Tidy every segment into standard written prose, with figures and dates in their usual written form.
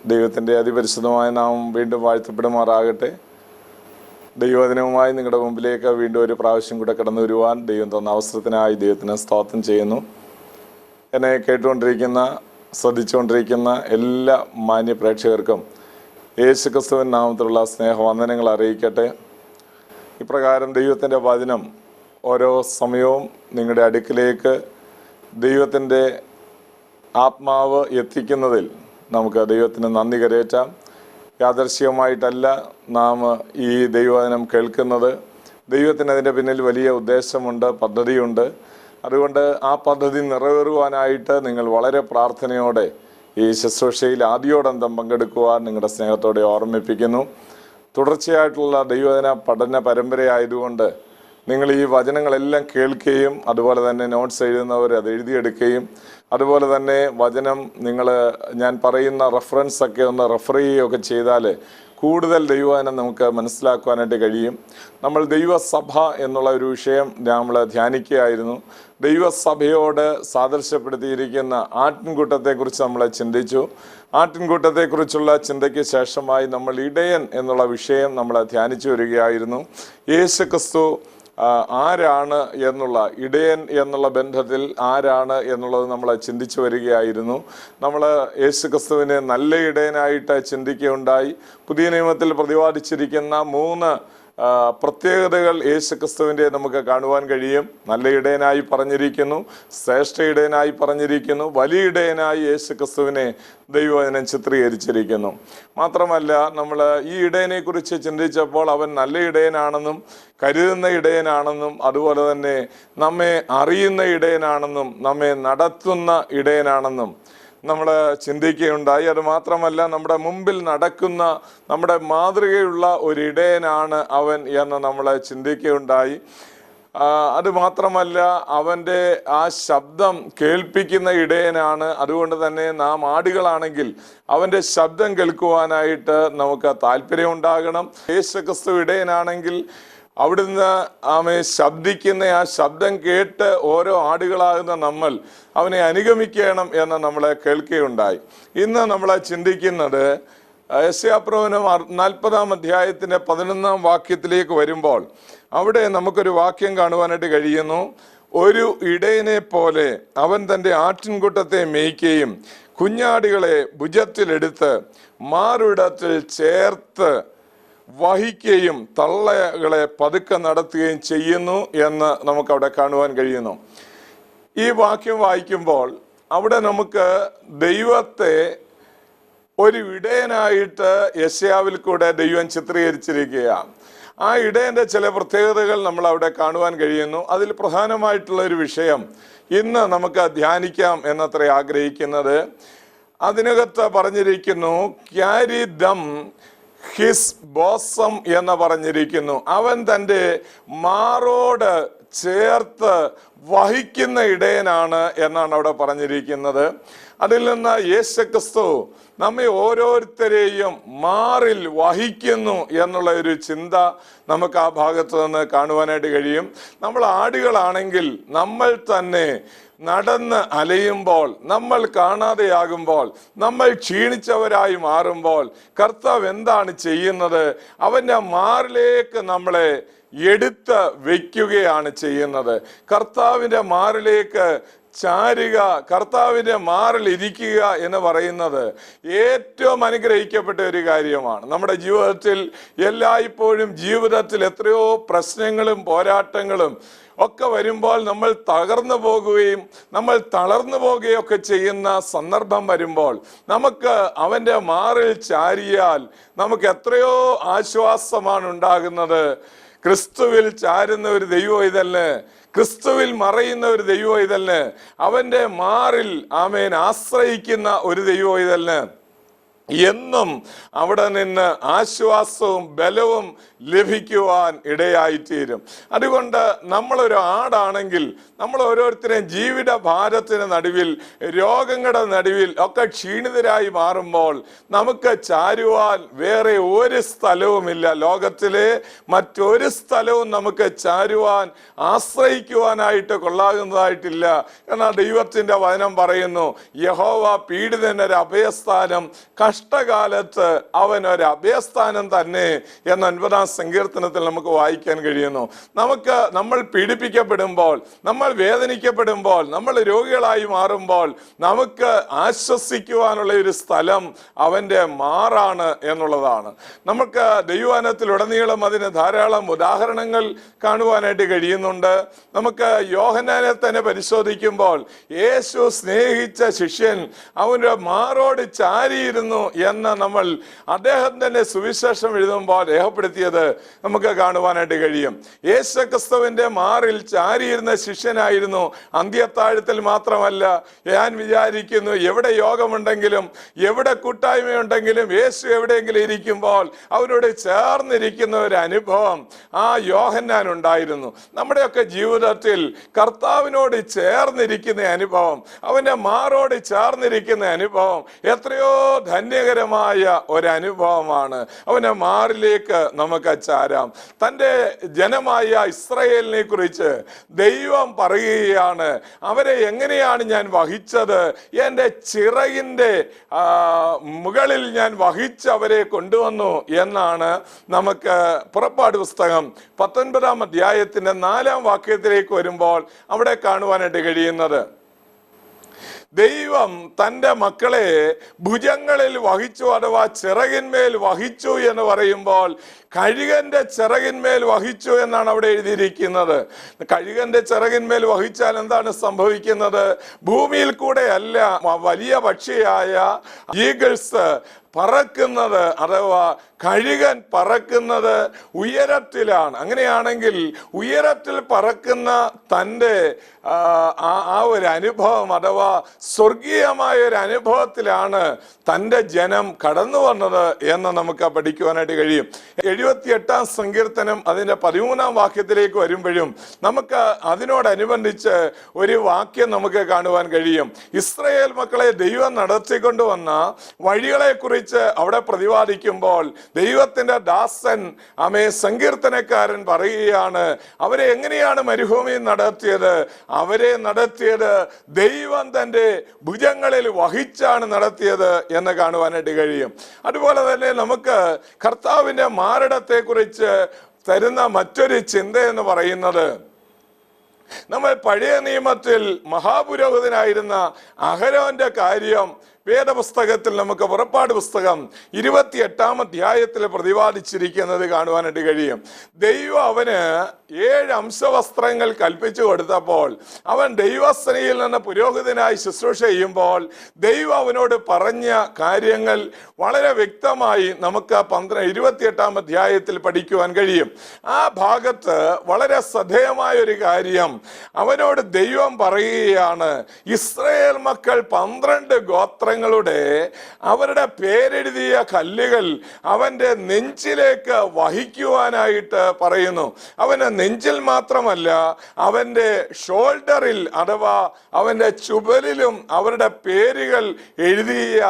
ദൈവത്തിൻ്റെ അതിപരിശുദ്ധമായ നാമം വീണ്ടും വാഴ്ത്തപ്പെടുമാറാകട്ടെ. ദൈവവചനവുമായി നിങ്ങളുടെ മുമ്പിലേക്ക് വീണ്ടും ഒരു പ്രാവശ്യം കൂടെ കടന്നു വരുവാൻ ദൈവം തന്ന അവസരത്തിനായി ദൈവത്തിന് സ്തോത്രം ചെയ്യുന്നു. എന്നെ കേട്ടുകൊണ്ടിരിക്കുന്ന ശ്രദ്ധിച്ചുകൊണ്ടിരിക്കുന്ന എല്ലാ മാന്യ പ്രേക്ഷകർക്കും യേശുക്രിസ്തുവിൻ നാമത്തിലുള്ള സ്നേഹവന്ദനങ്ങൾ അറിയിക്കട്ടെ. ഇപ്രകാരം ദൈവത്തിൻ്റെ വചനം ഓരോ സമയവും നിങ്ങളുടെ അടുക്കിലേക്ക് ദൈവത്തിൻ്റെ ആത്മാവ് എത്തിക്കുന്നതിൽ നമുക്ക് ദൈവത്തിന് നന്ദി കരേറ്റാം. യാദർശികമായിട്ടല്ല നാം ഈ ദൈവവചനം കേൾക്കുന്നത്. ദൈവത്തിന് അതിൻ്റെ പിന്നിൽ വലിയ ഉദ്ദേശമുണ്ട്, പദ്ധതിയുണ്ട്. അതുകൊണ്ട് ആ പദ്ധതി നിറവേറുവാനായിട്ട് നിങ്ങൾ വളരെ പ്രാർത്ഥനയോടെ ഈ ശുശ്രൂഷയിൽ ആദ്യോടന്തം പങ്കെടുക്കുവാൻ നിങ്ങളുടെ സ്നേഹത്തോടെ ഓർമ്മിപ്പിക്കുന്നു. തുടർച്ചയായിട്ടുള്ള ദൈവവചന പഠന പരമ്പരയായതുകൊണ്ട് നിങ്ങൾ ഈ വചനങ്ങളെല്ലാം കേൾക്കുകയും അതുപോലെ തന്നെ നോട്ട്സ് എഴുതുന്നവർ അത് എഴുതിയെടുക്കുകയും അതുപോലെ തന്നെ വചനം ഞാൻ പറയുന്ന റെഫറൻസൊക്കെ ഒന്ന് റെഫർ ചെയ്യുകയൊക്കെ ചെയ്താൽ കൂടുതൽ ദൈവവചനം നമുക്ക് മനസ്സിലാക്കുവാനായിട്ട് കഴിയും. നമ്മൾ ദൈവസഭ എന്നുള്ള ഒരു വിഷയം നമ്മൾ ധ്യാനിക്കുകയായിരുന്നു. ദൈവസഭയോട് സാദൃശ്യപ്പെടുത്തിയിരിക്കുന്ന ആട്ടിൻകൂട്ടത്തെക്കുറിച്ച് നമ്മൾ ചിന്തിച്ചു. ആട്ടിൻകൂട്ടത്തെക്കുറിച്ചുള്ള ചിന്തയ്ക്ക് ശേഷമായി നമ്മൾ ഇടയൻ എന്നുള്ള വിഷയം നമ്മൾ ധ്യാനിച്ചു വരികയായിരുന്നു. യേശുക്രിസ്തു ആരാണ് എന്നുള്ള, ഇടയൻ എന്നുള്ള ബന്ധത്തിൽ ആരാണ് എന്നുള്ളത് നമ്മൾ ചിന്തിച്ചു വരികയായിരുന്നു. നമ്മൾ യേശുക്രിസ്തുവിനെ നല്ല ഇടയനായിട്ട് ചിന്തിക്കുകയുണ്ടായി. പുതിയ നിയമത്തിൽ പ്രതിപാദിച്ചിരിക്കുന്ന 3 പ്രത്യേകതകൾ യേശുക്രിസ്തുവിൻ്റെ നമുക്ക് കാണുവാൻ കഴിയും. നല്ല ഇടയനായി പറഞ്ഞിരിക്കുന്നു, ശ്രേഷ്ഠ ഇടയനായി പറഞ്ഞിരിക്കുന്നു, വലിയ ഇടയനായി യേശുക്രിസ്തുവിനെ ദൈവവചനം ചിത്രീകരിച്ചിരിക്കുന്നു. മാത്രമല്ല നമ്മൾ ഈ ഇടയനെ കുറിച്ച് ചിന്തിച്ചപ്പോൾ അവൻ നല്ല ഇടയനാണെന്നും കരുതുന്ന ഇടയനാണെന്നും അതുപോലെ തന്നെ നമ്മെ അറിയുന്ന ഇടയനാണെന്നും നമ്മെ നടത്തുന്ന ഇടയനാണെന്നും നമ്മൾ ചിന്തിക്കുകയുണ്ടായി. അത് മാത്രമല്ല നമ്മുടെ മുമ്പിൽ നടക്കുന്ന നമ്മുടെ മാതൃകയുള്ള ഒരു ഇടയനാണ് അവൻ എന്ന് നമ്മൾ ചിന്തിക്കുകയുണ്ടായി. അത് മാത്രമല്ല അവൻ്റെ ആ ശബ്ദം കേൾപ്പിക്കുന്ന ഇടയനാണ്. അതുകൊണ്ട് തന്നെ നാം ആടുകളാണെങ്കിൽ അവൻ്റെ ശബ്ദം കേൾക്കുവാനായിട്ട് നമുക്ക് താല്പര്യം ഉണ്ടാകണം. യേശുക്രിസ്തു ഇടയനാണെങ്കിൽ അവിടുന്ന് ശബ്ദിക്കുന്ന ആ ശബ്ദം കേട്ട് ഓരോ ആടുകളാകുന്ന നമ്മൾ അവനെ അനുഗമിക്കണം എന്ന് നമ്മൾ കേൾക്കുകയുണ്ടായി. ഇന്ന് നമ്മൾ ചിന്തിക്കുന്നത് യെശയ്യാപ്രവചനം 40-ാം അധ്യായത്തിൻ്റെ 11-ാം വാക്യത്തിലേക്ക് വരുമ്പോൾ അവിടെ നമുക്കൊരു വാക്യം കാണുവാനായിട്ട് കഴിയുന്നു. ഒരു ഇടയനെ പോലെ അവൻ തൻ്റെ ആട്ടിൻകൂട്ടത്തെ മേയ്ക്കുകയും കുഞ്ഞാടുകളെ ഭുജത്തിലെടുത്ത് മാറിടത്തിൽ ചേർത്ത് വഹിക്കുകയും തള്ളകളെ പതുക്കെ നടത്തുകയും ചെയ്യുന്നു എന്ന് നമുക്കവിടെ കാണുവാൻ കഴിയുന്നു. ഈ വാക്യം വായിക്കുമ്പോൾ അവിടെ നമുക്ക് ദൈവത്തെ ഒരു ഇടയനായിട്ട് യെശയ്യാവിൽ കൂടെ ദൈവം ചിത്രീകരിച്ചിരിക്കുകയാണ്. ആ ഇടയൻ്റെ ചില പ്രത്യേകതകൾ നമ്മൾ അവിടെ കാണുവാൻ കഴിയുന്നു. അതിൽ പ്രധാനമായിട്ടുള്ള ഒരു വിഷയം ഇന്ന് നമുക്ക് ധ്യാനിക്കാം എന്നത്ര ആഗ്രഹിക്കുന്നത്. അതിനകത്ത് പറഞ്ഞിരിക്കുന്നു ക്യാരി ദം ഹിസ് ബോസം എന്ന് പറഞ്ഞിരിക്കുന്നു. അവൻ തൻ്റെ മാറോട് ചേർത്ത് വഹിക്കുന്ന ഇടയനാണ് എന്നാണ് അവിടെ പറഞ്ഞിരിക്കുന്നത്. അതിൽ നിന്ന് യേശുക്രിസ്തു നമ്മെ ഓരോരുത്തരെയും മാറിൽ വഹിക്കുന്നു എന്നുള്ള ഒരു ചിന്ത നമുക്ക് ആ ഭാഗത്ത് നിന്ന് കാണുവാനായിട്ട് കഴിയും. നമ്മൾ ആടുകളാണെങ്കിൽ നമ്മൾ തന്നെ നടന്ന് അലയുമ്പോൾ, നമ്മൾ കാണാതെയാകുമ്പോൾ, നമ്മൾ ക്ഷീണിച്ചവരായി മാറുമ്പോൾ കർത്താവ് എന്താണ് ചെയ്യുന്നത്? അവൻ്റെ മാറിലേക്ക് നമ്മളെ എടുത്ത് വയ്ക്കുകയാണ് ചെയ്യുന്നത്. കർത്താവിൻ്റെ മാറിലേക്ക് ചാരുക, കർത്താവിൻ്റെ മാറിൽ ഇരിക്കുക എന്ന് പറയുന്നത് ഏറ്റവും അനുഗ്രഹിക്കപ്പെട്ട ഒരു കാര്യമാണ്. നമ്മുടെ ജീവിതത്തിൽ എല്ലായ്പ്പോഴും ജീവിതത്തിൽ എത്രയോ പ്രശ്നങ്ങളും പോരാട്ടങ്ങളും ഒക്കെ വരുമ്പോൾ നമ്മൾ തകർന്നു പോകുകയും നമ്മൾ തളർന്നു പോവുകയൊക്കെ ചെയ്യുന്ന സന്ദർഭം വരുമ്പോൾ നമുക്ക് അവൻ്റെ മാറിൽ ചാരിയാൽ നമുക്ക് എത്രയോ ആശ്വാസമാണ് ഉണ്ടാകുന്നത്. ക്രിസ്തുവിൽ ചാരുന്ന ഒരു ദൈവം ഇതല്ലേ, ക്രിസ്തുവിൽ മറയുന്ന ഒരു ദൈവം ഇതല്ലേ, അവൻ്റെ മാറിൽ ആശ്രയിക്കുന്ന ഒരു ദൈവം ഇതല്ലേ, എന്നും അവിടെ നിന്ന് ആശ്വാസവും ബലവും ലഭിക്കുവാൻ ഇടയായിത്തീരും. അതുകൊണ്ട് നമ്മളൊരു ആടാണെങ്കിൽ നമ്മൾ ഓരോരുത്തരെയും ജീവിത ഭാരത്തിന് നടുവിൽ, രോഗങ്ങളുടെ നടുവിൽ ഒക്കെ ക്ഷീണിതരായി മാറുമ്പോൾ നമുക്ക് ചാരുവാൻ വേറെ ഒരു സ്ഥലവുമില്ല. ലോകത്തിലെ മറ്റൊരു സ്ഥലവും നമുക്ക് ചാരുവാൻ ആശ്രയിക്കുവാനായിട്ട് കൊള്ളാകുന്നതായിട്ടില്ല. എന്നാൽ ദൈവത്തിൻ്റെ വചനം പറയുന്നു, യഹോവ പീഡിതനൊരു അഭയസ്ഥാനം, കഷ്ടകാലത്ത് അവൻ ഒരു അഭയസ്ഥാനം തന്നെ എന്ന 9-ാം സങ്കീർത്തനത്തിൽ നമുക്ക് വായിക്കാൻ കഴിയുന്നു. നമ്മൾ പീഡിപ്പിക്കപ്പെടുമ്പോൾ, നമ്മൾ വേദനിക്കപ്പെടുമ്പോൾ, നമ്മൾ രോഗികളായി മാറുമ്പോൾ നമുക്ക് ആശ്വസിക്കുവാനുള്ള ഒരു സ്ഥലം അവൻ്റെ മാറാണ് എന്നുള്ളതാണ്. നമുക്ക് ദൈവവചനത്തിലുടനീളം അതിന് ധാരാളം ഉദാഹരണങ്ങൾ കാണുവാനായിട്ട് കഴിയുന്നുണ്ട്. നമുക്ക് യോഹന്നാനെ തന്നെ പരിശോധിക്കുമ്പോൾ യേശു സ്നേഹിച്ച ശിഷ്യൻ അവൻ്റെ മാറോട് ചാരിയിരുന്നു എന്ന് നമ്മൾ അദ്ദേഹത്തിന്റെ സുവിശേഷം എഴുതുമ്പോൾ രേഖപ്പെടുത്തിയത് നമുക്ക് കാണുവാനായിട്ട് കഴിയും. യേശുക്രിസ്തുവിന്റെ മാറിൽ ചാരിയിരുന്ന ശിഷ്യനായിരുന്നു. അന്ത്യത്താഴത്തിൽ മാത്രമല്ല, ഞാൻ വിചാരിക്കുന്നു എവിടെ യോഗമുണ്ടെങ്കിലും എവിടെ കൂട്ടായ്മയുണ്ടെങ്കിലും യേശു എവിടെയെങ്കിലും ഇരിക്കുമ്പോൾ അവരോട് ചേർന്നിരിക്കുന്ന ഒരു അനുഭവം ആ യോഹന്നാൻ ഉണ്ടായിരുന്നു. നമ്മുടെയൊക്കെ ജീവിതത്തിൽ കർത്താവിനോട് ചേർന്നിരിക്കുന്ന അനുഭവം, അവന്റെ മാറോട് ചേർന്നിരിക്കുന്ന അനുഭവം എത്രയോ ധന്യകരമായ ഒരനുഭവമാണ്. അവന്റെ മാറിലേക്ക് നമുക്ക് ചാരാം. തൻ്റെ ജനമായ ഇസ്രായേലിനെ കുറിച്ച് ദൈവം പറയുകയാണ്, അവരെ എങ്ങനെയാണ് ഞാൻ വഹിച്ചത്, എൻ്റെ ചിറകിൻ്റെ മുകളിൽ ഞാൻ വഹിച്ച് അവരെ കൊണ്ടുവന്നു എന്നാണ് നമുക്ക് പുറപ്പാട് പുസ്തകം 19-ാം അധ്യായത്തിന്റെ 4-ാം വാക്യത്തിലേക്ക് വരുമ്പോൾ അവിടെ കാണുവാനായിട്ട് കഴിയുന്നത്. ദൈവം തൻ്റെ മക്കളെ ഭുജങ്ങളിൽ വഹിച്ചു, അഥവാ ചിറകിന്മേൽ വഹിച്ചു എന്ന് പറയുമ്പോൾ കഴുകന്റെ ചിറകിന്മേൽ വഹിച്ചു എന്നാണ് അവിടെ എഴുതിയിരിക്കുന്നത്. കഴുകന്റെ ചിറകിന്മേൽ വഹിച്ചാൽ എന്താണ് സംഭവിക്കുന്നത്? ഭൂമിയിൽ കൂടെ അല്ല, വലിയ പക്ഷിയായ ഈഗിൾസ് പറക്കുന്നത്, അഥവാ കഴുകൻ പറക്കുന്നത് ഉയരത്തിലാണ്. അങ്ങനെയാണെങ്കിൽ ഉയരത്തിൽ പറക്കുന്ന തൻ്റെ ആ ഒരു അനുഭവം, അഥവാ സ്വർഗീയമായ ഒരു അനുഭവത്തിലാണ് തൻ്റെ ജനം കടന്നു വന്നത് എന്ന് നമുക്ക് പഠിക്കുവാനായിട്ട് കഴിയും. 78-ാം സങ്കീർത്തനം അതിൻ്റെ 13-ാം വാക്യത്തിലേക്ക് വരുമ്പോഴും നമുക്ക് അതിനോടനുബന്ധിച്ച് ഒരു വാക്യം നമുക്ക് കാണുവാൻ കഴിയും. ഇസ്രായേൽ മക്കളെ ദൈവം നടത്തിക്കൊണ്ടുവന്ന വഴികളെ കുറിച്ച് അവിടെ പ്രതിപാദിക്കുമ്പോൾ ദൈവത്തിന്റെ ദാസൻ സങ്കീർത്തനക്കാരൻ പറയുകയാണ്, അവരെ എങ്ങനെയാണ് മരുഭൂമിയിൽ നടത്തിയത്? അവരെ നടത്തിയത് ദൈവം തൻ്റെ ഭുജങ്ങളിൽ വഹിച്ചാണ് നടത്തിയത് എന്ന് കാണുവാനായിട്ട് കഴിയും. അതുപോലെ തന്നെ നമുക്ക് കർത്താവിന്റെ മാറിടത്തെ കുറിച്ച് തരുന്ന മറ്റൊരു ചിന്ത എന്ന് പറയുന്നത്, നമ്മൾ പഴയ നിയമത്തിൽ മഹാപുരോഹിതനായിരുന്ന അഹരോന്റെ കാര്യം വേദപുസ്തകത്തിൽ നമുക്ക് പുറപ്പാട് പുസ്തകം 28-ാം അധ്യായത്തിൽ പ്രതിപാദിച്ചിരിക്കുന്നത് കാണുവാനായിട്ട് കഴിയും. ദൈവം അവന് 7 അംശവസ്ത്രങ്ങൾ കൽപ്പിച്ചു കൊടുത്തപ്പോൾ അവൻ ദൈവസേനയിൽ നിന്ന് പുരോഹിതനായി ശുശ്രൂഷ ചെയ്യുമ്പോൾ ദൈവം അവനോട് പറഞ്ഞ കാര്യങ്ങൾ വളരെ വ്യക്തമായി നമുക്ക് 28-ാം അധ്യായത്തിൽ പഠിക്കുവാൻ കഴിയും. ആ ഭാഗത്ത് വളരെ ശ്രദ്ധേയമായ ഒരു കാര്യം അവനോട് ദൈവം പറയുകയാണ്, ഇസ്രായേൽ മക്കൾ 12 ഗോത്രങ്ങളുടെ അവരുടെ പേരെഴുതിയ കല്ലുകൾ അവന്റെ നെഞ്ചിലേക്ക് വഹിക്കുവാനായിട്ട് പറയുന്നു. അവന്റെ നെഞ്ചിൽ മാത്രമല്ല, അവന്റെ ഷോൾഡറിൽ അഥവാ അവന്റെ ചുമലിലും അവരുടെ പേരുകൾ എഴുതിയ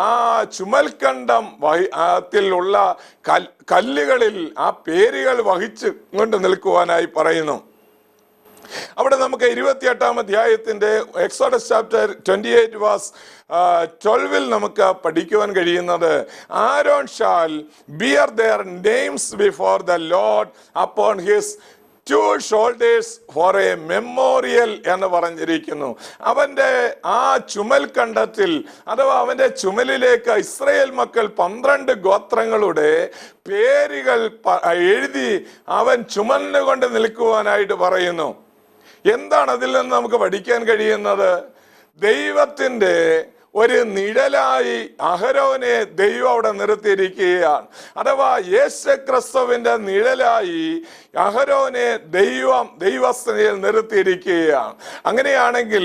ആ ചുമൽക്കണ്ടം ത്തിലുള്ള കല്ലുകളിൽ ആ പേരുകൾ വഹിച്ചു കൊണ്ട് നിൽക്കുവാനായി പറയുന്നു. അവിടെ നമുക്ക് 28-ാം അധ്യായത്തിന്റെ എക്സോഡസ് ചാപ്റ്റർ 28:12 നമുക്ക് പഠിക്കുവാൻ കഴിയുന്നത്, Aaron shall bear their names before the Lord upon his 2 shoulders for a memorial എന്ന് പറഞ്ഞിരിക്കുന്നു. അവന്റെ ആ ചുമൽ കണ്ടത്തിൽ അഥവാ അവന്റെ ചുമലിലേക്ക് ഇസ്രായേൽ മക്കൾ 12 ഗോത്രങ്ങളുടെ പേരുകൾ എഴുതി അവൻ ചുമന്നുകൊണ്ട് നിൽക്കുവാനായിട്ട് പറയുന്നു. എന്താണ് അതിൽ നിന്ന് നമുക്ക് പഠിക്കാൻ കഴിയുന്നത്? ദൈവത്തിൻ്റെ ഒരു നിഴലായി അഹരോനെ ദൈവം അവിടെ നിർത്തിയിരിക്കുകയാണ്. അഥവാ യേശുക്രിസ്തുവിന്റെ നിഴലായി അഹരോനെ ദൈവസേനയിൽ നിർത്തിയിരിക്കുകയാണ്. അങ്ങനെയാണെങ്കിൽ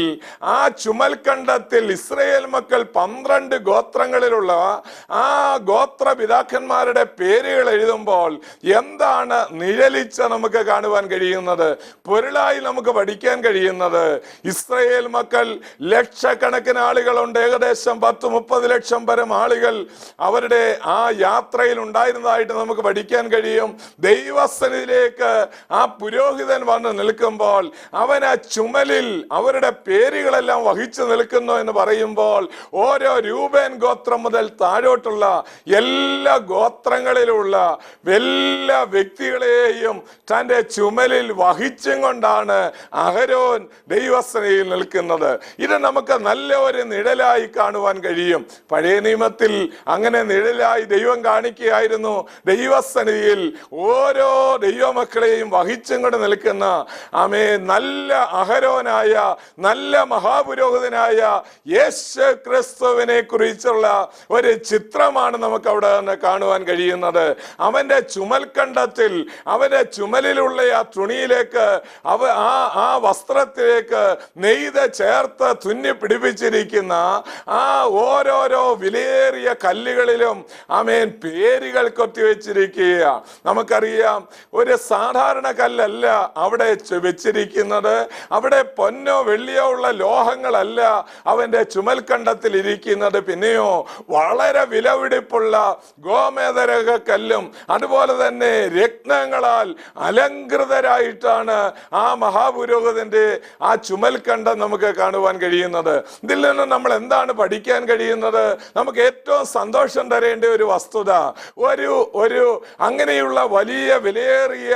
ആ ചുമൽക്കണ്ടത്തിൽ ഇസ്രായേൽ മക്കൾ 12 ഗോത്രങ്ങളിലുള്ള ആ ഗോത്രപിതാക്കന്മാരുടെ പേരുകൾ എഴുതുമ്പോൾ എന്താണ് നിഴലിച്ച് നമുക്ക് കാണുവാൻ കഴിയുന്നത്? പൊരുളായി നമുക്ക് പഠിക്കാൻ കഴിയുന്നത്, ഇസ്രായേൽ മക്കൾ ലക്ഷക്കണക്കിന് ആളുകളുണ്ട്, ഏകദേശം 10-30 ലക്ഷം പരം ആളുകൾ അവരുടെ ആ യാത്രയിൽ ഉണ്ടായിരുന്നതായിട്ട് നമുക്ക് പഠിക്കാൻ കഴിയും. ദൈവസന്നിധിയിലേക്ക് ആ പുരോഹിതൻ വന്ന് നിൽക്കുമ്പോൾ അവൻ ആ ചുമലിൽ അവരുടെ പേരുകളെല്ലാം വഹിച്ചു നിൽക്കുന്നു എന്ന് പറയുമ്പോൾ ഓരോ രൂപേൻ ഗോത്രം മുതൽ താഴോട്ടുള്ള എല്ലാ ഗോത്രങ്ങളിലുള്ള എല്ലാ വ്യക്തികളെയും തൻ്റെ ചുമലിൽ വഹിച്ചും കൊണ്ടാണ് അഹരോൻ ദൈവസന്നിധിയിൽ നിൽക്കുന്നത്. ഇത് നമുക്ക് നല്ല ഒരു നിഴലായി കാണുവാൻ കഴിയും. പഴയ നിയമത്തിൽ അങ്ങനെ നിഴലായി ദൈവം കാണിക്കുകയായിരുന്നു. ദൈവസന്നിധിയിൽ ഓരോ ദൈവമക്കളെയും വഹിച്ചും കൊണ്ട് നിൽക്കുന്ന നല്ല അഹരോനായ നല്ല മഹാപുരോഹിതനായ യേശു ക്രിസ്തുവിനെ കുറിച്ചുള്ള ഒരു ചിത്രമാണ് നമുക്ക് അവിടെ നിന്ന് കാണുവാൻ കഴിയുന്നത്. അവന്റെ ചുമൽക്കണ്ടത്തിൽ അവന്റെ ചുമലിലുള്ള ആ തുണിയിലേക്ക് ആ വസ്ത്രത്തിലേക്ക് നെയ്ത് ചേർത്ത് തുന്നി പിടിപ്പിച്ചിരിക്കുന്ന ആ ഓരോരോ വിലയേറിയ കല്ലുകളിലും പേരുകൾ കൊത്തിവെച്ചിരിക്കുക. നമുക്കറിയാം, ഒരു സാധാരണ കല്ലല്ല അവിടെ വെച്ചിരിക്കുന്നത്. അവിടെ പൊന്നോ വെള്ളിയോ ഉള്ള ലോഹങ്ങളല്ല അവന്റെ ചുമൽക്കണ്ടത്തിൽ ഇരിക്കുന്നത്. പിന്നെയോ വളരെ വിലപിടിപ്പുള്ള ഗോമേതരക കല്ലും അതുപോലെ തന്നെ രത്നങ്ങളാൽ അലങ്കൃതരായിട്ടാണ് ആ മഹാപുരോഹിതന്റെ ആ ചുമൽക്കണ്ടം നമുക്ക് കാണുവാൻ കഴിയുന്നത്. ഇതിൽ നിന്ന് നമ്മൾ എന്താണ് പഠിക്കാൻ കഴിയുന്നത്? നമുക്ക് ഏറ്റവും സന്തോഷം തരേണ്ട ഒരു വസ്തുത, ഒരു അങ്ങനെയുള്ള വലിയ വിലയേറിയ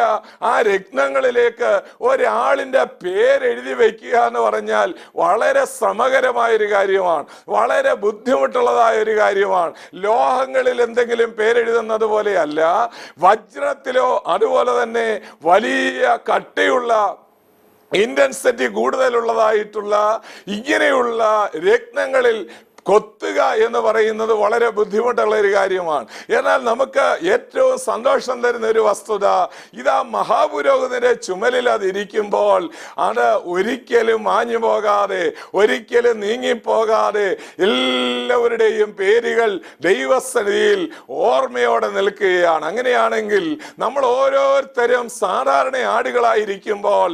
ആ രത്നങ്ങളിലേക്ക് ഒരാളിന്റെ പേരെഴുതി വെക്കുക എന്ന് പറഞ്ഞാൽ വളരെ ശ്രമകരമായ ഒരു കാര്യമാണ്, വളരെ ബുദ്ധിമുട്ടുള്ളതായ ഒരു കാര്യമാണ്. ലോഹങ്ങളിൽ എന്തെങ്കിലും പേരെഴുതുന്നത് പോലെയല്ല, വജ്രത്തിലോ അതുപോലെ തന്നെ വലിയ കട്ടിയുള്ള ഇന്റൻസിറ്റി കൂടുതലുള്ളതായിട്ടുള്ള ഇങ്ങനെയുള്ള രത്നങ്ങളിൽ കൊത്തുക എന്ന് പറയുന്നത് വളരെ ബുദ്ധിമുട്ടുള്ള ഒരു കാര്യമാണ്. എന്നാൽ നമുക്ക് ഏറ്റവും സന്തോഷം തരുന്ന ഒരു വസ്തുത, ഇതാ മഹാപുരോഹിതന്റെ ചുമലിൽ അത് ഇരിക്കുമ്പോൾ അത് ഒരിക്കലും മാഞ്ഞു പോകാതെ, ഒരിക്കലും നീങ്ങിപ്പോകാതെ എല്ലാവരുടെയും പേരുകൾ ദൈവസന്നിധിയിൽ ഓർമ്മയോടെ നിൽക്കുകയാണ്. അങ്ങനെയാണെങ്കിൽ നമ്മൾ ഓരോരുത്തരും സാധാരണ ആടുകളായിരിക്കുമ്പോൾ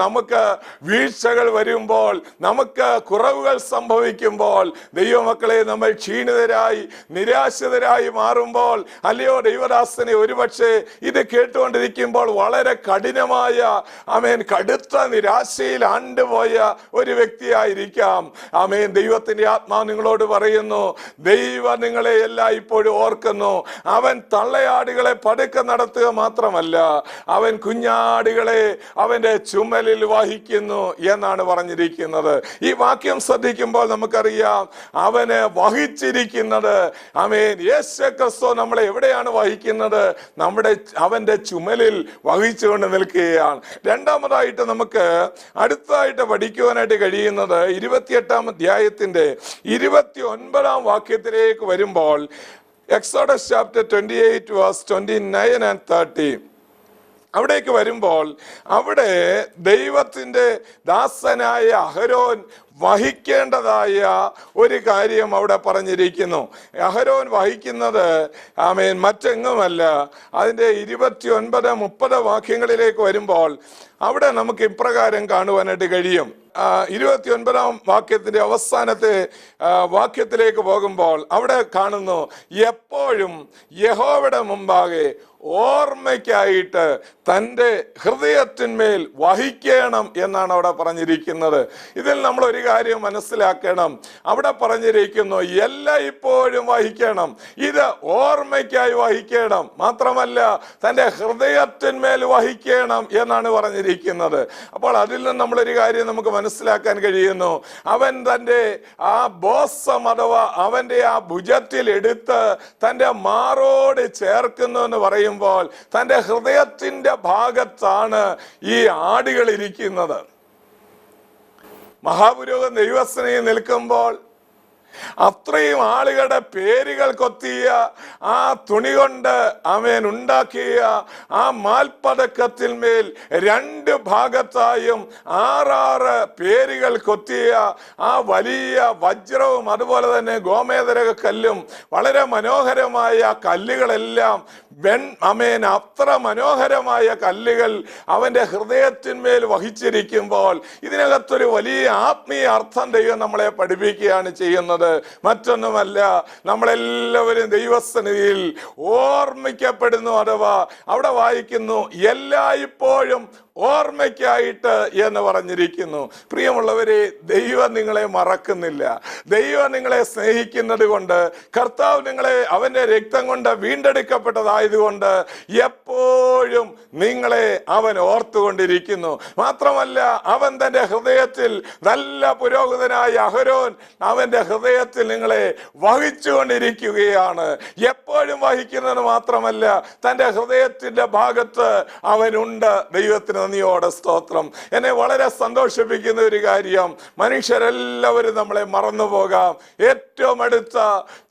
നമുക്ക് വീഴ്ചകൾ വരുമ്പോൾ, നമുക്ക് കുറവുകൾ സംഭവിക്കുമ്പോൾ, ദൈവമക്കളെ നമ്മൾ ക്ഷീണിതരായി നിരാശിതരായി മാറുമ്പോൾ, അല്ലയോ ദൈവദാസനെ, ഒരുപക്ഷെ ഇത് കേട്ടുകൊണ്ടിരിക്കുമ്പോൾ വളരെ കഠിനമായ കടുത്ത നിരാശയിൽ ആണ്ടുപോയ ഒരു വ്യക്തിയായിരിക്കാം. ദൈവത്തിന്റെ ആത്മാവ് നിങ്ങളോട് പറയുന്നു, ദൈവം നിങ്ങളെ എല്ലാം ഇപ്പോഴും ഓർക്കുന്നു. അവൻ തള്ളയാടുകളെ പതുക്കെ നടത്തുക മാത്രമല്ല, അവൻ കുഞ്ഞാടുകളെ അവന്റെ ചുമലിൽ വഹിക്കുന്നു എന്നാണ് പറഞ്ഞിരിക്കുന്നത്. ഈ വാക്യം ശ്രദ്ധിക്കുമ്പോൾ നമുക്കറിയാം, അവന് വഹിച്ചിരിക്കുന്നത് യേശു ക്രിസ്തു നമ്മളെ എവിടെയാണ് വഹിക്കുന്നത്? അവന്റെ ചുമലിൽ വഹിച്ചുകൊണ്ട് നിൽക്കുകയാണ്. രണ്ടാമതായിട്ട് നമുക്ക് അടുത്തതായിട്ട് പഠിക്കുവാനായിട്ട് കഴിയുന്നത് 28-ാം അധ്യായത്തിന്റെ 29-ാം വാക്യത്തിലേക്ക് വരുമ്പോൾ, Exodus chapter 28 verse 29 and 30. അവിടേക്ക് വരുമ്പോൾ അവിടെ ദൈവത്തിന്റെ ദാസനായ അഹരോൻ വഹിക്കേണ്ടതായ ഒരു കാര്യം അവിടെ പറഞ്ഞിരിക്കുന്നു. അഹരോൻ വഹിക്കുന്നത് മറ്റെങ്ങുമല്ല. അതിൻ്റെ 29-30 വാക്യങ്ങളിലേക്ക് വരുമ്പോൾ അവിടെ നമുക്ക് ഇപ്രകാരം കാണുവാനായിട്ട് കഴിയും. 29-ാം വാക്യത്തിന്റെ അവസാനത്തെ വാക്യത്തിലേക്ക് പോകുമ്പോൾ അവിടെ കാണുന്നു, എപ്പോഴും യഹോവയുടെ മുമ്പാകെ ഓർമ്മയ്ക്കായിട്ട് തൻ്റെ ഹൃദയത്തിന്മേൽ വഹിക്കണം എന്നാണ് അവിടെ പറഞ്ഞിരിക്കുന്നത്. ഇതിൽ നമ്മൾ ഒരു കാര്യം മനസ്സിലാക്കണം. അവിടെ പറഞ്ഞിരിക്കുന്നു, എല്ലാം ഇപ്പോഴും വഹിക്കണം, ഇത് ഓർമ്മയ്ക്കായി വഹിക്കണം, മാത്രമല്ല തൻ്റെ ഹൃദയത്തിന്മേൽ വഹിക്കണം എന്നാണ് പറഞ്ഞിരിക്കുന്നത്. അപ്പോൾ അതിൽ നിന്ന് നമ്മളൊരു കാര്യം നമുക്ക് മനസ്സിലാക്കാൻ കഴിയുന്നു. അവൻ തൻ്റെ ആ ബോസം അഥവാ അവൻ്റെ ആ ഭുജത്തിൽ എടുത്ത് തൻ്റെ മാറോട് ചേർക്കുന്നു എന്ന് പറയുമ്പോൾ തൻ്റെ ഹൃദയത്തിന്റെ ഭാഗത്താണ് ഈ ആടുകൾ ഇരിക്കുന്നത്. മഹാപുരോഹിതൻ ദൈവസന്നിധിയിൽ നിൽക്കുമ്പോൾ അത്രയും ആളുകളുടെ പേരുകൾ കൊത്തിയ ആ തുണി കൊണ്ട് ഉണ്ടാക്കിയ ആ മാൽപ്പതക്കത്തിന്മേൽ 2 ഭാഗത്തായും 6 പേരുകൾ കൊത്തിയ ആ വലിയ വജ്രവും അതുപോലെ തന്നെ ഗോമേതരക കല്ലും വളരെ മനോഹരമായ കല്ലുകളെല്ലാം അത്ര മനോഹരമായ കല്ലുകൾ അവന്റെ ഹൃദയത്തിന്മേൽ വഹിച്ചിരിക്കുമ്പോൾ ഇതിനകത്തൊരു വലിയ ആത്മീയ അർത്ഥം ദൈവം നമ്മളെ പഠിപ്പിക്കുകയാണ് ചെയ്യുന്നത്. പറയുന്നത് മറ്റൊന്നുമല്ല, നമ്മളെല്ലാവരും ദൈവസന്നിധിയിൽ ഓർമ്മിക്കപ്പെടുന്നു. അഥവാ അവിടെ വായിക്കുന്നു, എല്ലായ്പ്പോഴും ഓർമ്മയ്ക്കായിട്ട് എന്ന് പറഞ്ഞിരിക്കുന്നു. പ്രിയമുള്ളവരെ, ദൈവം നിങ്ങളെ മറക്കുന്നില്ല. ദൈവം നിങ്ങളെ സ്നേഹിക്കുന്നത് കൊണ്ട്, കർത്താവ് നിങ്ങളെ അവന്റെ രക്തം കൊണ്ട് വീണ്ടെടുക്കപ്പെട്ടതായതുകൊണ്ട് എപ്പോഴും നിങ്ങളെ അവൻ ഓർത്തുകൊണ്ടിരിക്കുന്നു. മാത്രമല്ല, അവൻ തന്റെ ഹൃദയത്തിൽ, നല്ല പുരോഹിതനായ അഹരോൻ അവന്റെ ഹൃദയത്തിൽ നിങ്ങളെ വഹിച്ചുകൊണ്ടിരിക്കുകയാണ്. എപ്പോഴും വഹിക്കുന്നത് മാത്രമല്ല, തന്റെ ഹൃദയത്തിന്റെ ഭാഗത്ത് അവനുണ്ട്. ദൈവത്തിന് നന്ദിയോടെ സ്തോത്രം. എന്നെ വളരെ സന്തോഷിപ്പിക്കുന്ന ഒരു കാര്യം, മനുഷ്യരെല്ലാവരും നമ്മളെ മറന്നു പോകാം. ഏറ്റവും അടുത്ത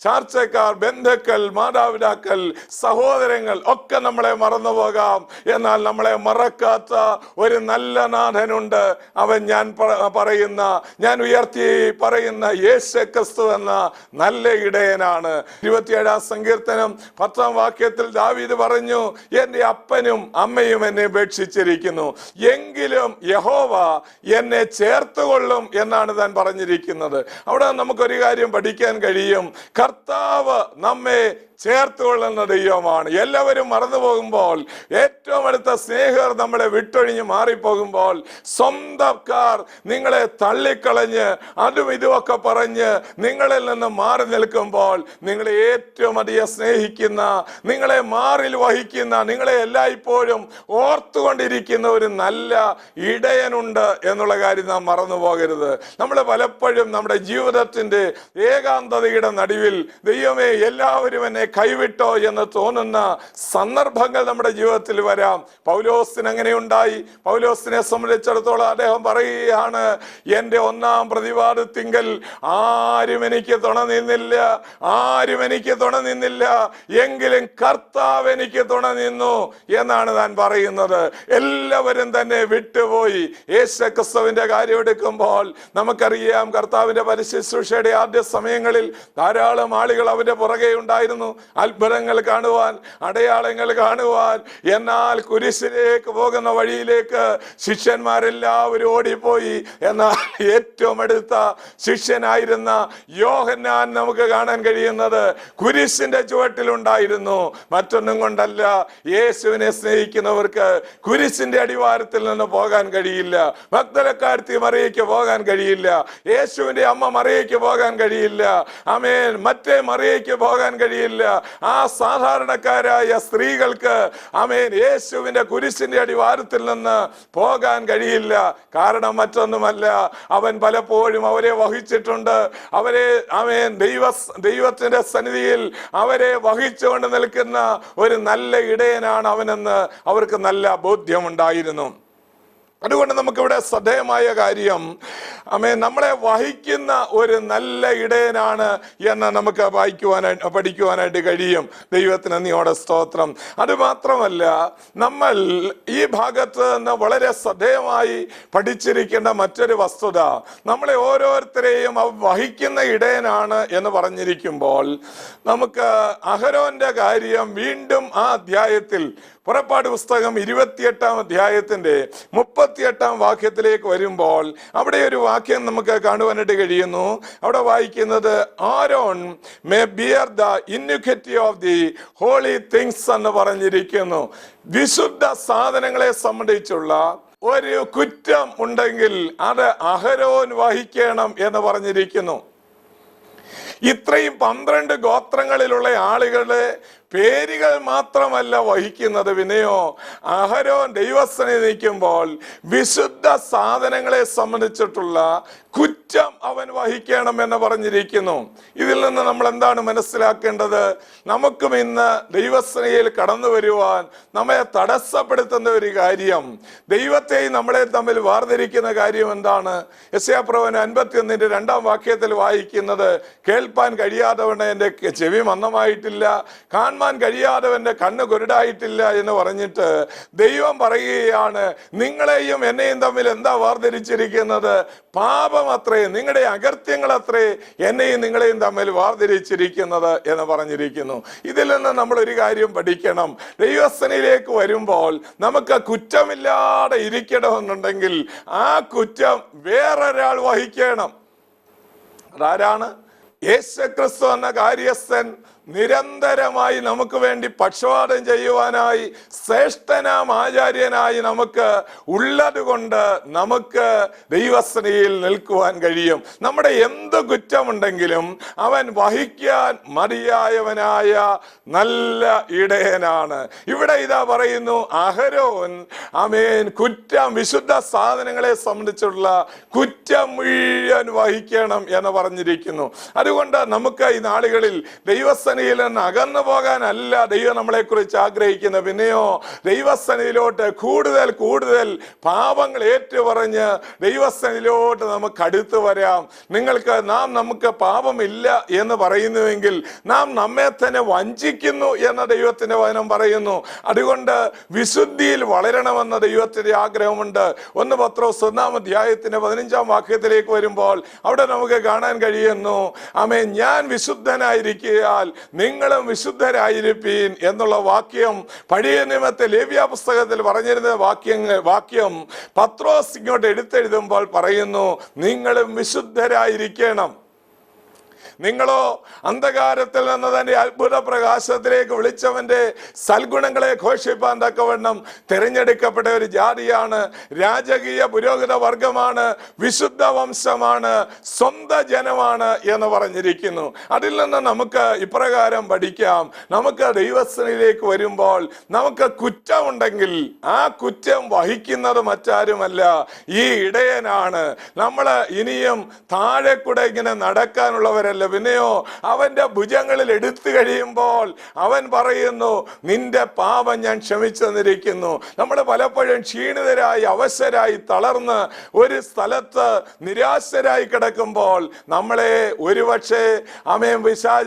ചാർച്ചക്കാർ, ബന്ധുക്കൾ, മാതാപിതാക്കൾ, സഹോദരങ്ങൾ ഒക്കെ നമ്മളെ മറന്നു പോകാം. എന്നാൽ നമ്മളെ മറക്കാത്ത ഒരു നല്ല നാഥനുണ്ട്. അവൻ ഞാൻ ഉയർത്തി പറയുന്ന യേശു ക്രിസ്തു എന്ന നല്ല ഇടയനാണ്. 27-ാം സങ്കീർത്തനം 10-ാം വാക്യത്തിൽ ദാവീദ് പറഞ്ഞു, എന്റെ അപ്പനും അമ്മയും എന്നെ ഉപേക്ഷിച്ചിരിക്കുന്നു, എങ്കിലും യഹോവ എന്നെ ചേർത്തുകൊള്ളും എന്നാണ് താൻ പറഞ്ഞിരിക്കുന്നത്. അവിടെ നമുക്കൊരു കാര്യം പഠിക്കാൻ കഴിയും, കർത്താവ് നമ്മെ ചേർത്തുകൊള്ളുന്ന ദൈവമാണ്. എല്ലാവരും മറന്നു പോകുമ്പോൾ, ഏറ്റവും അടുത്ത സ്നേഹിതർ നമ്മളെ വിട്ടൊഴിഞ്ഞ് മാറിപ്പോകുമ്പോൾ, സ്വന്തക്കാർ നിങ്ങളെ തള്ളിക്കളഞ്ഞ് അതും ഇതുമൊക്കെ പറഞ്ഞ് നിങ്ങളിൽ നിന്ന് മാറി നിൽക്കുമ്പോൾ, നിങ്ങളെ ഏറ്റവും അധികം സ്നേഹിക്കുന്ന, നിങ്ങളെ മാറിൽ വഹിക്കുന്ന, നിങ്ങളെ എല്ലായ്പ്പോഴും ഓർത്തുകൊണ്ടിരിക്കുന്ന ഒരു നല്ല ഇടയനുണ്ട് എന്നുള്ള കാര്യം നാം മറന്നു പോകരുത്. നമ്മൾ പലപ്പോഴും നമ്മുടെ ജീവിതത്തിന്റെ ഏകാന്തതയുടെ നടുവിൽ, ദൈവമേ എല്ലാവരും എന്നെ കൈവിട്ടോ എന്ന് തോന്നുന്ന സന്ദർഭങ്ങൾ നമ്മുടെ ജീവിതത്തിൽ വരാം. പൗലോസിന് അങ്ങനെ ഉണ്ടായി. പൗലോസിനെ സംബന്ധിച്ചിടത്തോളം അദ്ദേഹം പറയുകയാണ്, എന്റെ ഒന്നാം പ്രതിവാദത്തിങ്കൽ ആരും എനിക്ക് തുണ നിന്നില്ല, എങ്കിലും കർത്താവ് എനിക്ക് തുണ നിന്നു എന്നാണ് താൻ പറയുന്നത്. എല്ലാവരും തന്നെ വിട്ടുപോയി. യേശു ക്രിസ്തുവിന്റെ കാര്യം എടുക്കുമ്പോൾ നമുക്കറിയാം, കർത്താവിന്റെ പരിശുശ്രൂഷയുടെ ആദ്യ സമയങ്ങളിൽ ധാരാളം ആളുകൾ അവന്റെ പുറകെ ഉണ്ടായിരുന്നു, അത്ഭുതങ്ങൾ കാണുവാൻ, അടയാളങ്ങൾ കാണുവാൻ. എന്നാൽ കുരിശിലേക്ക് പോകുന്ന വഴിയിലേക്ക് ശിഷ്യന്മാരെല്ലാവരും ഓടിപ്പോയി. എന്നാൽ ഏറ്റവും അടുത്ത ശിഷ്യനായിരുന്ന യോഹന്നാൻ നമുക്ക് കാണാൻ കഴിയുന്നത് കുരിശിന്റെ ചുവട്ടിലുണ്ടായിരുന്നു. മറ്റൊന്നും കൊണ്ടല്ല, യേശുവിനെ സ്നേഹിക്കുന്നവർക്ക് കുരിശിന്റെ അടിവാരത്തിൽ നിന്ന് പോകാൻ കഴിയില്ല. മഗ്ദലക്കാരത്തി മറിയയ്ക്ക് പോകാൻ കഴിയില്ല. യേശുവിന്റെ അമ്മ മറിയയ്ക്ക് പോകാൻ കഴിയില്ല. ആമേൻ. മറ്റേ മറിയയ്ക്ക് പോകാൻ കഴിയില്ല. ആ സാധാരണക്കാരായ സ്ത്രീകൾക്ക് ആമേൻ യേശുവിന്റെ കുരിശിന്റെ അടിവാരത്തിൽ നിന്ന് പോകാൻ കഴിയില്ല. കാരണം മറ്റൊന്നുമല്ല, അവൻ പലപ്പോഴും അവരെ വഹിച്ചിട്ടുണ്ട്. അവരെ ആമേൻ ദൈവത്തിന്റെ സന്നിധിയിൽ അവരെ വഹിച്ചുകൊണ്ട് നിൽക്കുന്ന ഒരു നല്ല ഇടയനാണ് അവനെന്ന് അവർക്ക് നല്ല ബോധ്യമുണ്ടായിരുന്നു. അതുകൊണ്ട് നമുക്കിവിടെ ശ്രദ്ധേയമായ കാര്യം, നമ്മളെ വഹിക്കുന്ന ഒരു നല്ല ഇടയനാണ് എന്ന് നമുക്ക് പഠിക്കുവാനായിട്ട് കഴിയും. ദൈവത്തിന് നന്ദിയോടെ സ്തോത്രം. അതുമാത്രമല്ല, നമ്മൾ ഈ ഭാഗത്ത് നിന്ന് വളരെ ശ്രദ്ധേയമായി പഠിച്ചിരിക്കേണ്ട മറ്റൊരു വസ്തുത, നമ്മളെ ഓരോരുത്തരെയും വഹിക്കുന്ന ഇടയനാണ് എന്ന് പറഞ്ഞിരിക്കുമ്പോൾ, നമുക്ക് അഹരോന്റെ കാര്യം വീണ്ടും ആ അധ്യായത്തിൽ, പുറപ്പാട് പുസ്തകം 28-ാം അധ്യായത്തിന്റെ 38-ാം വാക്യത്തിലേക്ക് വരുമ്പോൾ അവിടെ ഒരു വാക്യം നമുക്ക് കാണുവാനായിട്ട് കഴിയുന്നു. അവിടെ വായിക്കുന്നത്, Aaron may bear the iniquity of the holy things എന്ന് പറഞ്ഞിരിക്കുന്നു. വിശുദ്ധ സാധനങ്ങളെ സംബന്ധിച്ചുള്ള ഒരു കുറ്റം ഉണ്ടെങ്കിൽ അത് അഹരോൻ വഹിക്കണം എന്ന് പറഞ്ഞിരിക്കുന്നു. ഇത്രയും 12 ഗോത്രങ്ങളിലുള്ള ആളുകളുടെ പേരുകൾ മാത്രമല്ല വഹിക്കുന്നത്, വിനയോ അഹരോൻ ദൈവസന്നിധിയിൽ നിൽക്കുമ്പോൾ വിശുദ്ധ സാധനങ്ങളെ സംബന്ധിച്ചിട്ടുള്ള കുറ്റം അവൻ വഹിക്കണം എന്ന് പറഞ്ഞിരിക്കുന്നു. ഇതിൽ നിന്ന് നമ്മൾ എന്താണ് മനസ്സിലാക്കേണ്ടത്? നമുക്കും ഇന്ന് ദൈവസന്നിധിയിൽ കടന്നു വരുവാൻ നമ്മെ തടസ്സപ്പെടുത്തുന്ന ഒരു കാര്യം, ദൈവത്തെയും നമ്മളെ തമ്മിൽ വേർതിരിക്കുന്ന കാര്യം എന്താണ്? യെശയ്യാപ്രവചനം 51-ന്റെ 2-ാം വാക്യത്തിൽ വായിക്കുന്നത്, കേൾപ്പാൻ കഴിയാത്തവണ്ണം എൻ്റെ ചെവി മന്ദമായിട്ടില്ല, കാണാൻ കഴിയാത്തവന്റെ കണ്ണ് കുരുടായിട്ടില്ല എന്ന് പറഞ്ഞിട്ട് ദൈവം പറയുകയാണ്, നിങ്ങളെയും എന്നെയും തമ്മിൽ എന്താ വേർതിരിച്ചിരിക്കുന്നത്? പാപമത്രേ, നിങ്ങളുടെ അകൃത്യങ്ങളത്രേ എന്നെയും നിങ്ങളെയും തമ്മിൽ വേർതിരിച്ചിരിക്കുന്നത് എന്ന് പറഞ്ഞിരിക്കുന്നു. ഇതിൽ നിന്ന് നമ്മൾ ഒരു കാര്യം പഠിക്കണം. ദൈവസന്നിധിയിലേക്ക് വരുമ്പോൾ നമുക്ക് കുറ്റമില്ലാതെ ഇരിക്കണമെന്നുണ്ടെങ്കിൽ ആ കുറ്റം വേറൊരാൾ വഹിക്കണം. അതാരാണ്? യേശുക്രിസ്തു എന്ന കാര്യസ്ഥൻ നിരന്തരമായി നമുക്ക് വേണ്ടി പക്ഷപാതം ചെയ്യുവാനായി ശ്രേഷ്ഠനാം ആചാര്യനായി നമുക്ക് ഉള്ളത് കൊണ്ട് നമുക്ക് ദൈവസന്നിധിയിൽ നിൽക്കുവാൻ കഴിയും. നമ്മുടെ എന്ത് കുറ്റമുണ്ടെങ്കിലും അവൻ വഹിക്കാൻ മതിയായവനായ നല്ല ഇടയനാണ്. ഇവിടെ ഇതാ പറയുന്നു, അഹരോൻ ആമേൻ കുറ്റം, വിശുദ്ധ സാധനങ്ങളെ സംബന്ധിച്ചുള്ള കുറ്റം മുഴുവൻ വഹിക്കണം എന്ന് പറഞ്ഞിരിക്കുന്നു. അതുകൊണ്ട് നമുക്ക് ഈ നാളുകളിൽ ദൈവസന്നിധിയിൽ നിന്ന് അകന്നു പോകാനല്ല ദൈവം നമ്മളെ കുറിച്ച് ആഗ്രഹിക്കുന്നത്. പിന്നെയോ ദൈവസന്നിധിയിലോട്ട് കൂടുതൽ കൂടുതൽ പാപങ്ങൾ ഏറ്റുപറഞ്ഞ് ദൈവസന്നിധിയിലോട്ട് നമുക്ക് അടുത്ത് വരാം. നമുക്ക് പാപമില്ല എന്ന് പറയുന്നുവെങ്കിൽ നാം നമ്മെ തന്നെ വഞ്ചിക്കുന്നു എന്ന ദൈവത്തിന്റെ വചനം പറയുന്നു. അതുകൊണ്ട് വിശുദ്ധിയിൽ വളരണമെന്ന ദൈവത്തിന്റെ ആഗ്രഹമുണ്ട്. 1 പത്രോസ് 1-ാം അധ്യായത്തിന്റെ 15-ാം വാക്യത്തിലേക്ക് വരുമ്പോൾ അവിടെ നമുക്ക് കാണാൻ കഴിയുന്നു, ആമേൻ, ഞാൻ വിശുദ്ധനായിരിക്കയാൽ നിങ്ങളും വിശുദ്ധരായിരിപ്പീൻ എന്നുള്ള വാക്യം പഴയ നിയമത്തെ ലേവ്യ പുസ്തകത്തിൽ പറഞ്ഞിരുന്ന വാക്യം പത്രോസ് ഇങ്ങോട്ട് എടുത്തെഴുതുമ്പോൾ പറയുന്നു, നിങ്ങളും വിശുദ്ധരായിരിക്കണം. നിങ്ങളോ അന്ധകാരത്തിൽ നിന്ന് തന്റെ അത്ഭുത പ്രകാശത്തിലേക്ക് വിളിച്ചവന്റെ സൽഗുണങ്ങളെ ഘോഷിപ്പാൻ തക്കവണ്ണം തിരഞ്ഞെടുക്കപ്പെട്ട ഒരു ജാതിയാണ്, രാജകീയ പുരോഹിത വർഗമാണ്, വിശുദ്ധ വംശമാണ്, സ്വന്തം ജനമാണ് എന്ന് പറഞ്ഞിരിക്കുന്നു. അതിൽ നിന്ന് നമുക്ക് ഇപ്രകാരം പഠിക്കാം, നമുക്ക് ദൈവസന്നിധിയിലേക്ക് വരുമ്പോൾ നമുക്ക് കുറ്റമുണ്ടെങ്കിൽ ആ കുറ്റം വഹിക്കുന്നത് മറ്റാരുമല്ല, ഈ ഇടയനാണ്. നമ്മൾ ഇനിയും താഴെ കൂടെ ഇങ്ങനെ നടക്കാനുള്ളവരല്ല. പിന്നെയോ അവന്റെ ഭുജങ്ങളിൽ എടുത്തു കഴിയുമ്പോൾ അവൻ പറയുന്നു, നിന്റെ പാപം ഞാൻ ക്ഷമിച്ചു തന്നിരിക്കുന്നു. നമ്മൾ പലപ്പോഴും ക്ഷീണിതരായി, അവശരായി, തളർന്ന് ഒരു സ്ഥലത്ത് നിരാശരായി കിടക്കുമ്പോൾ നമ്മളെ ഒരുപക്ഷെ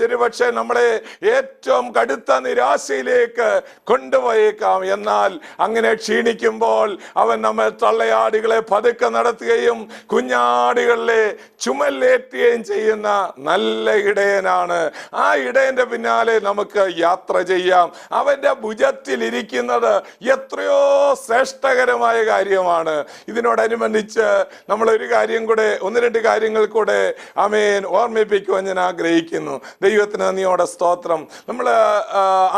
ഒരുപക്ഷെ നമ്മളെ ഏറ്റവും കടുത്ത നിരാശയിലേക്ക് കൊണ്ടുപോയേക്കാം. എന്നാൽ അങ്ങനെ ക്ഷീണിക്കുമ്പോൾ അവൻ നമ്മൾ തള്ളയാടുകളെ പതുക്കെ നടത്തുകയും കുഞ്ഞാടുകളിലെ ചുമലേറ്റുകയും ചെയ്യുന്ന നല്ല ഇടയനാണ്. ആ ഇടയന്റെ പിന്നാലെ നമുക്ക് യാത്ര ചെയ്യാം. അവന്റെ ഭുജത്തിൽ ഇരിക്കുന്നത് എത്രയോ ശ്രേഷ്ഠകരമായ കാര്യമാണ്. ഇതിനോടനുബന്ധിച്ച് നമ്മൾ ഒരു കാര്യം കൂടെ, 1-2 കാര്യങ്ങൾ കൂടെ ഓർമ്മിപ്പിക്കുവാൻ ഞാൻ ആഗ്രഹിക്കുന്നു. ദൈവത്തിന് നന്ദിയോടെ സ്തോത്രം. നമ്മൾ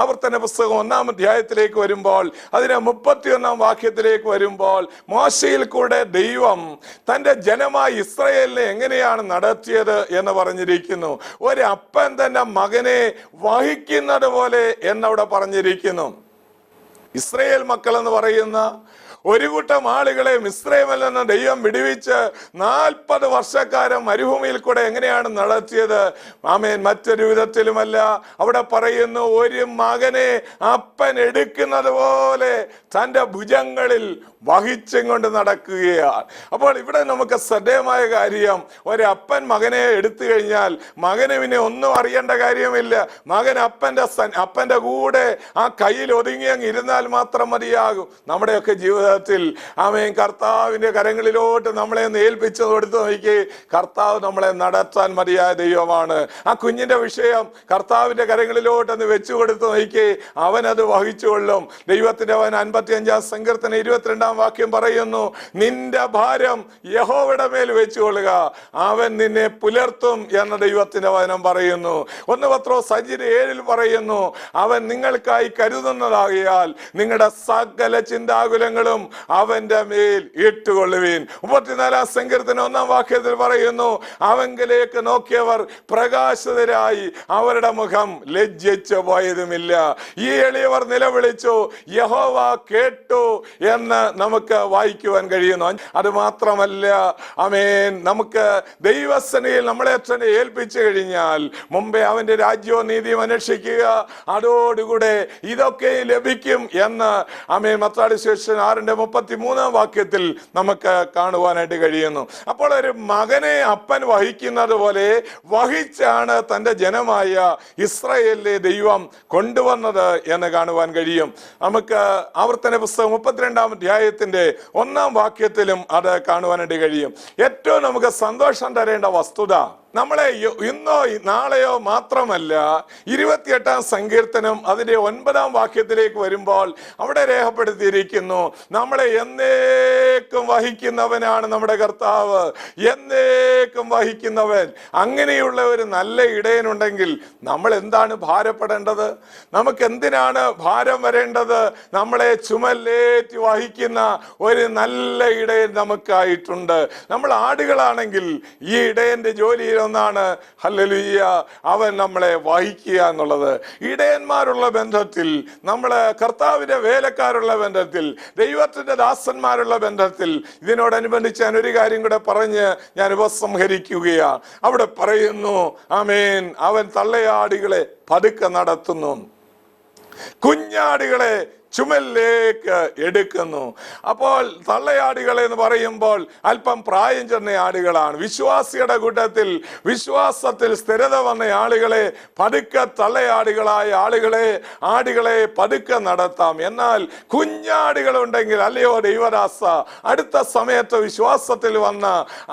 ആവർത്തന പുസ്തകം 1-ാം അധ്യായത്തിലേക്ക് വരുമ്പോൾ അതിന് 31-ാം വാക്യത്തിലേക്ക് വരുമ്പോൾ മോശയിൽ കൂടെ ദൈവം തന്റെ ജനമായ ഇസ്രായേലിനെ എങ്ങനെയാണ് നടത്തിയത് എന്ന് പറഞ്ഞിരിക്കുന്നു. ഒരു അപ്പൻ തന്റെ മകനെ വഹിക്കുന്നത് പോലെ എന്നവിടെ പറഞ്ഞിരിക്കുന്നു. ഇസ്രായേൽ മക്കൾ എന്ന് പറയുന്ന ഒരു കൂട്ടം ആളുകളെ മിസ്രൈമിൽ നിന്ന് ദൈവം വിടുവിച്ച് 40 വർഷക്കാലം മരുഭൂമിയിൽ കൂടെ എങ്ങനെയാണ് നടത്തിയത്? ആമേൻ, മറ്റൊരു വിധത്തിലുമല്ല. അവിടെ പറയുന്നു, ഒരു മകനെ അപ്പൻ എടുക്കുന്നത് പോലെ തൻ്റെ ഭുജങ്ങളിൽ വഹിച്ചും കൊണ്ട് നടക്കുകയാണ്. അപ്പോൾ ഇവിടെ നമുക്ക് ശ്രദ്ധേയമായ കാര്യം, ഒരപ്പൻ മകനെ എടുത്തു കഴിഞ്ഞാൽ മകന് പിന്നെ ഒന്നും അറിയേണ്ട കാര്യമില്ല. മകൻ അപ്പൻ്റെ കൂടെ ആ കയ്യിൽ ഒതുങ്ങി അങ്ങ് ഇരുന്നാൽ മാത്രം മതിയാകും. നമ്മുടെയൊക്കെ ജീവിതത്തിൽ ആമേൻ, കർത്താവിൻ്റെ കരങ്ങളിലോട്ട് നമ്മളെ ഏൽപ്പിച്ചു കൊടുത്തു നോക്കി, കർത്താവ് നമ്മളെ നടത്താൻ മതിയായ ദൈവമാണ്. ആ കുഞ്ഞിന്റെ വിഷയം കർത്താവിന്റെ കരങ്ങളിലോട്ട് ഒന്ന് വെച്ചു കൊടുത്തു നോക്കി, അവനത് വഹിച്ചുകൊള്ളും. ദൈവത്തിന്റെ അവൻ 55-ാം സങ്കീർത്തനം 22-ാം വാക്യം പറയുന്നു, നിന്റെ ഭാരം യഹോവയുടെ മേൽ വെച്ചുകൊള്ളുക, അവൻ നിന്നെ പുലർത്തും എന്ന ദൈവത്തിന്റെ വചനം പറയുന്നു. 1 പത്രോസ് 5:7 പറയുന്നു, അവൻ നിങ്ങൾക്കായി കരുതുന്നതാകിയാൽ നിങ്ങളുടെ സകല ചിന്താകുലങ്ങളും അവന്റെ മേൽ ഇട്ടുകൊള്ളുവീൻ. 34-ാം സങ്കീർത്തനം 1-ാം വാക്യത്തിൽ പറയുന്നു, അവങ്കിലേക്ക് നോക്കിയവർ പ്രകാശിതരായി, അവരുടെ മുഖം ലജ്ജിച്ചു പോയതുമില്ല. ഈ എളിയവർ നിലവിളിച്ചു, യഹോവ കേട്ടു എന്ന് നമുക്ക് വായിക്കുവാൻ കഴിയുന്നു. അത് മാത്രമല്ല, ആമേൻ, നമുക്ക് ദൈവസന്നിധിയിൽ നമ്മളെ തന്നെ ഏൽപ്പിച്ചു കഴിഞ്ഞാൽ മുമ്പേ അവന്റെ രാജ്യവും നീതിയും അന്വേഷിക്കുക, അതോടുകൂടെ ഇതൊക്കെ ലഭിക്കും എന്ന് ആമേൻ മത്തായി സുവിശേഷം 6:33-ാം വാക്യത്തിൽ നമുക്ക് കാണുവാനായിട്ട് കഴിയുന്നു. അപ്പോൾ ഒരു മകനെ അപ്പൻ വഹിക്കുന്നത് പോലെ വഹിച്ചാണ് തൻ്റെ ജനമായ ഇസ്രായേലിലെ ദൈവം കൊണ്ടുവന്നത് എന്ന് കാണുവാൻ കഴിയും. നമുക്ക് ആവർത്തന പുസ്തകം 32-ാം അധ്യായത്തിന്റെ 1-ാം വാക്യത്തിലും അത് കാണുവാനായിട്ട് കഴിയും. ഏറ്റവും നമുക്ക് സന്തോഷം തരേണ്ട വസ്തുത, നമ്മളെ ഇന്നോ നാളെയോ മാത്രമല്ല, 28-ാം സങ്കീർത്തനം അതിന്റെ 9-ാം വാക്യത്തിലേക്ക് വരുമ്പോൾ അവിടെ രേഖപ്പെടുത്തിയിരിക്കുന്നു, നമ്മളെ എന്നേക്കും വഹിക്കുന്നവനാണ് നമ്മുടെ കർത്താവ്, എന്നേക്കും വഹിക്കുന്നവൻ. അങ്ങനെയുള്ള ഒരു നല്ല ഇടയനുണ്ടെങ്കിൽ നമ്മൾ എന്താണ് ഭാരപ്പെടേണ്ടത്? നമുക്ക് എന്തിനാണ് ഭാരം വരേണ്ടത്? നമ്മളെ ചുമലേറ്റി വഹിക്കുന്ന ഒരു നല്ല ഇടയൻ നമുക്കായിട്ടുണ്ട്. നമ്മൾ ആടുകളാണെങ്കിൽ ഈ ഇടയന്റെ ജോലിയിൽ ഒന്നാണ്, ഹല്ലേലൂയ, അവൻ നമ്മളെ വഹിക്കുക എന്നുള്ളത്. ഇടയന്മാരുള്ള ബന്ധത്തിൽ, നമ്മള് കർത്താവിന്റെ വേലക്കാരുള്ള ബന്ധത്തിൽ, ദൈവത്തിന്റെ ദാസന്മാരുള്ള ബന്ധത്തിൽ, ഇതിനോടനുബന്ധിച്ച് ഞാൻ ഒരു കാര്യം കൂടെ പറഞ്ഞ് ഞാൻ ഉപസംഹരിക്കുകയാണ്. അവിടെ പറയുന്നു, ആമേൻ, അവൻ തള്ളയാടുകളെ പതുക്കെ നടത്തുന്നു, കുഞ്ഞാടുകളെ ചുമലിലേക്ക് എടുക്കുന്നു. അപ്പോൾ തള്ളയാടുകൾ എന്ന് പറയുമ്പോൾ അല്പം പ്രായം ചെന്ന ആടുകളാണ്. വിശ്വാസിയുടെ കൂട്ടത്തിൽ വിശ്വാസത്തിൽ സ്ഥിരത വന്ന ആളുകളെ പതുക്കെ, തള്ളയാടുകളായ ആടുകളെ പതുക്കെ നടത്താം. എന്നാൽ കുഞ്ഞാടുകളുണ്ടെങ്കിൽ, അല്ലയോ ദൈവദാസ, അടുത്ത സമയത്ത് വിശ്വാസത്തിൽ വന്ന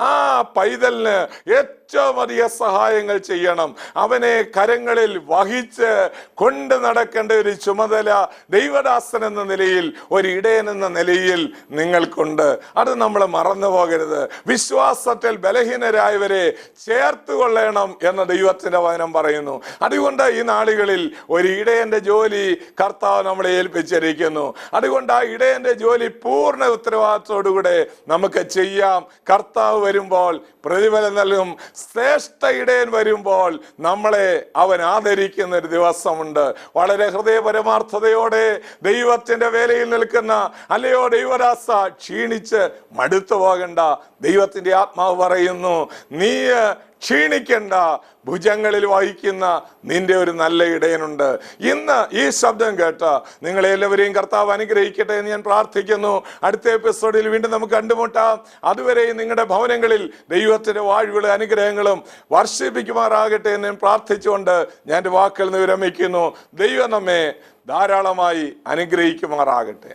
ആ പൈതലിന് ഏറ്റവും അധിക സഹായങ്ങൾ ചെയ്യണം. അവനെ കരങ്ങളിൽ വഹിച്ച് കൊണ്ട് നടക്കേണ്ട ഒരു ചുമതല ദൈവദാസൻ എന്ന നിലയിൽ, ഒരു ഇടയൻ എന്ന നിലയിൽ നിങ്ങൾക്കുണ്ട്. അത് നമ്മൾ മറന്നു പോകരുത്. വിശ്വാസത്തിൽ ബലഹീനരായവരെ ചേർത്തുകൊള്ളണം എന്ന് ദൈവത്തിന്റെ വചനം പറയുന്നു. അതുകൊണ്ട് ഈ നാളുകളിൽ ഒരു ഇടയന്റെ ജോലി കർത്താവ് നമ്മളെ ഏൽപ്പിച്ചിരിക്കുന്നു. അതുകൊണ്ട് ആ ഇടയന്റെ ജോലി പൂർണ്ണ ഉത്തരവാദിത്തോടുകൂടെ നമുക്ക് ചെയ്യാം. കർത്താവ് വരുമ്പോൾ പ്രതിഫലം നൽകും. ശ്രേഷ്ഠ ഇടയൻ വരുമ്പോൾ നമ്മളെ അവൻ ആദരിക്കുന്ന ഒരു ദിവസമുണ്ട്. വളരെ ഹൃദയപരമാർത്ഥതയോടെ ദൈവത്തിന്റെ വേലയിൽ നിൽക്കുന്ന, അല്ലയോ ദൈവദാസ, ക്ഷീണിച്ച് മടുത്തു പോകണ്ട. ദൈവത്തിന്റെ ആത്മാവ് പറയുന്നു, നീ ക്ഷീണിക്കണ്ട, ഭുജങ്ങളിൽ വഹിക്കുന്ന നിന്റെ ഒരു നല്ല ഇടയനുണ്ട്. ഇന്ന് ഈ ശബ്ദം കേട്ട നിങ്ങളെല്ലാവരെയും കർത്താവ് അനുഗ്രഹിക്കട്ടെ എന്ന് ഞാൻ പ്രാർത്ഥിക്കുന്നു. അടുത്ത എപ്പിസോഡിൽ വീണ്ടും നമുക്ക് കണ്ടുമുട്ടാം. അതുവരെയും നിങ്ങളുടെ ഭവനങ്ങളിൽ ദൈവത്തിന്റെ വാഴ്വുകളും അനുഗ്രഹങ്ങളും വർഷിപ്പിക്കുമാറാകട്ടെ എന്ന് ഞാൻ പ്രാർത്ഥിച്ചുകൊണ്ട് ഞാൻ എൻ്റെ വാക്കുകൾ വിരമിക്കുന്നു. ദൈവം നമ്മെ ധാരാളമായി അനുഗ്രഹിക്കുമാറാകട്ടെ.